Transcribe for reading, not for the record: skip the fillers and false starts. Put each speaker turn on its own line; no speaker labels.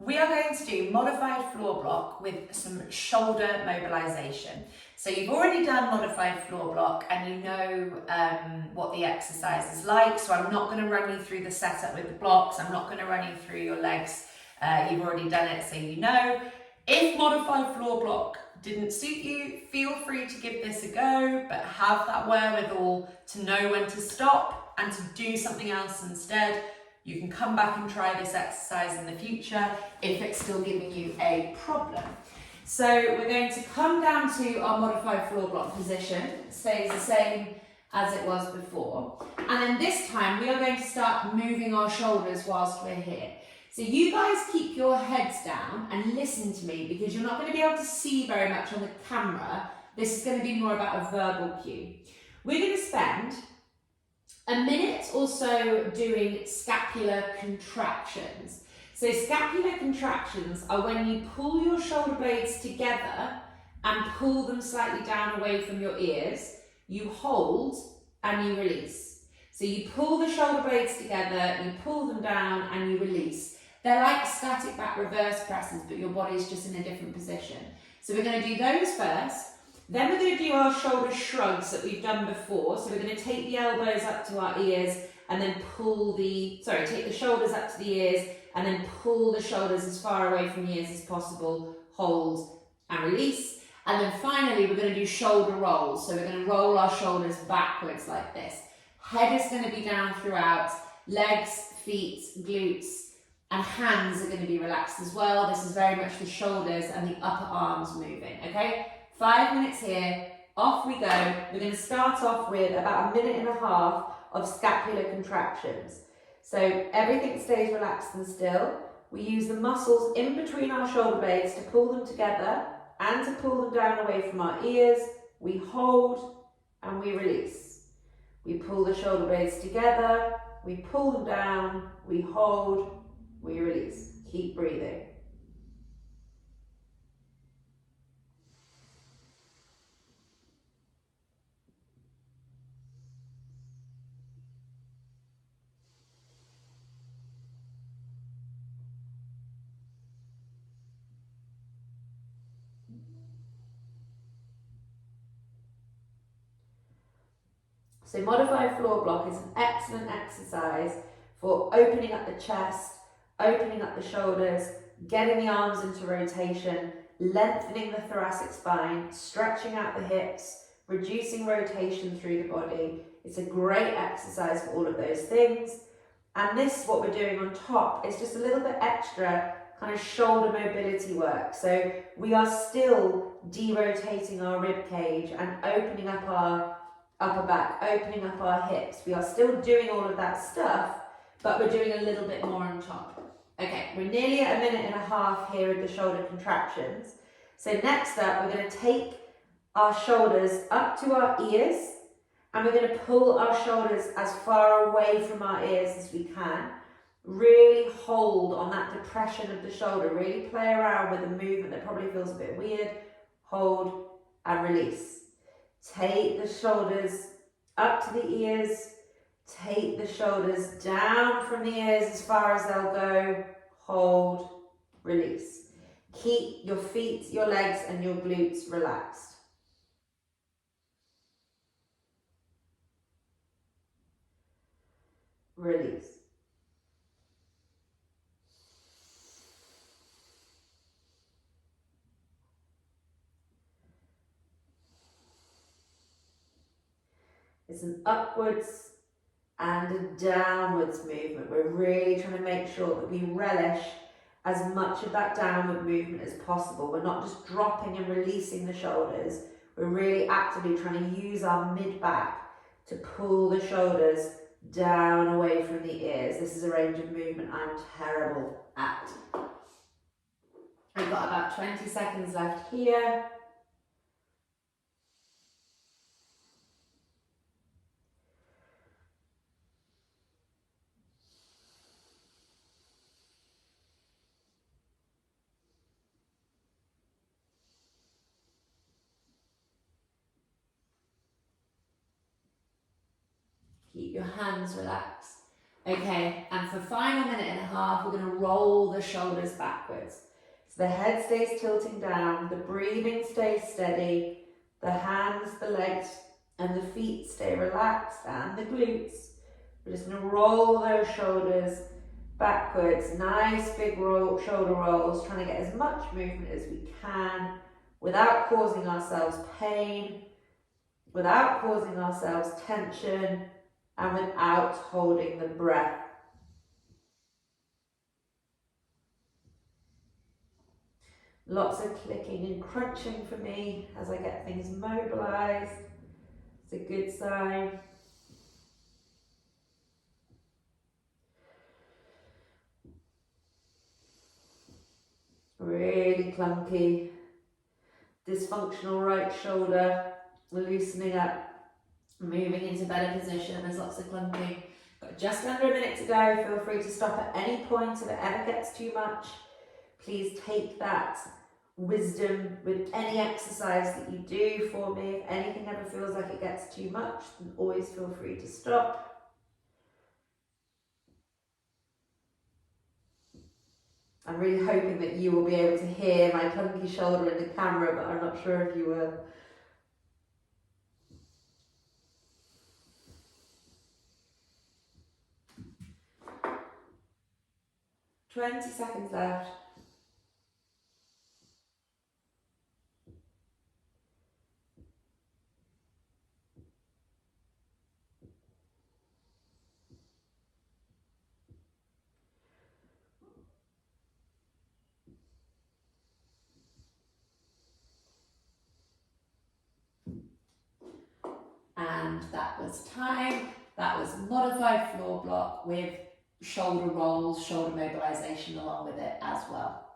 We are going to do modified floor block with some shoulder mobilization. So you've already done modified floor block and you know what the exercise is like. So I'm not going to run you through the setup with the blocks. I'm not going to run you through your legs. You've already done it, so you know. If modified floor block didn't suit you, feel free to give this a go, but have that wherewithal to know when to stop and to do something else instead. You can come back and try this exercise in the future if it's still giving you a problem. So we're going to come down to our modified floor block position. It stays the same as it was before. And then this time we are going to start moving our shoulders whilst we're here. So you guys keep your heads down and listen to me, because you're not going to be able to see very much on the camera. This is going to be more about a verbal cue. We're going to spend a minute or so doing scapular contractions. So scapular contractions are when you pull your shoulder blades together and pull them slightly down away from your ears. You hold and you release. So you pull the shoulder blades together, you pull them down and you release. They're like static back reverse presses, but your body's just in a different position. So we're going to do those first. Then we're going to do our shoulder shrugs that we've done before. So we're going to take the elbows up to our ears and then take the shoulders up to the ears and then pull the shoulders as far away from the ears as possible, hold and release. And then finally we're going to do shoulder rolls. So we're going to roll our shoulders backwards like this. Head is going to be down throughout, legs, feet, glutes, and hands are going to be relaxed as well. This is very much the shoulders and the upper arms moving, okay? 5 minutes here, off we go. We're going to start off with about 1.5 minutes of scapular contractions. So everything stays relaxed and still. We use the muscles in between our shoulder blades to pull them together and to pull them down away from our ears. We hold and we release. We pull the shoulder blades together, we pull them down, we hold, we release. Keep breathing. So modified floor block is an excellent exercise for opening up the chest, opening up the shoulders, getting the arms into rotation, lengthening the thoracic spine, stretching out the hips, reducing rotation through the body. It's a great exercise for all of those things. And this, what we're doing on top, is just a little bit extra kind of shoulder mobility work. So we are still derotating our rib cage and opening up our upper back, opening up our hips. We are still doing all of that stuff, but we're doing a little bit more on top. Okay, we're nearly at 1.5 minutes here with the shoulder contractions. So next up, we're going to take our shoulders up to our ears, and we're going to pull our shoulders as far away from our ears as we can. Really hold on that depression of the shoulder. Really play around with the movement that probably feels a bit weird. Hold and release. Take the shoulders up to the ears. Take the shoulders down from the ears as far as they'll go. Hold, release. Keep your feet, your legs and your glutes relaxed. Release. It's an upwards and a downwards movement. We're really trying to make sure that we relish as much of that downward movement as possible. We're not just dropping and releasing the shoulders. We're really actively trying to use our mid-back to pull the shoulders down away from the ears. This is a range of movement I'm terrible at. I've got about 20 seconds left here. Keep your hands relaxed. Okay, and for final minute and a half, we're going to roll the shoulders backwards. So the head stays tilting down, the breathing stays steady, the hands, the legs, and the feet stay relaxed, and the glutes. We're just going to roll those shoulders backwards, nice big shoulder rolls, trying to get as much movement as we can without causing ourselves pain, without causing ourselves tension, and without holding the breath. Lots of clicking and crunching for me as I get things mobilized. It's a good sign. Really clunky. Dysfunctional right shoulder, loosening up, moving into better position. There's lots of clunking. Got just under a minute to go. Feel free to stop at any point if it ever gets too much. Please take that wisdom with any exercise that you do for me. If anything ever feels like it gets too much, then always feel free to stop. I'm really hoping that you will be able to hear my clunky shoulder in the camera, but I'm not sure if you will. 20 seconds left. And that was time. That was modified floor block with shoulder rolls, shoulder mobilization along with it as well.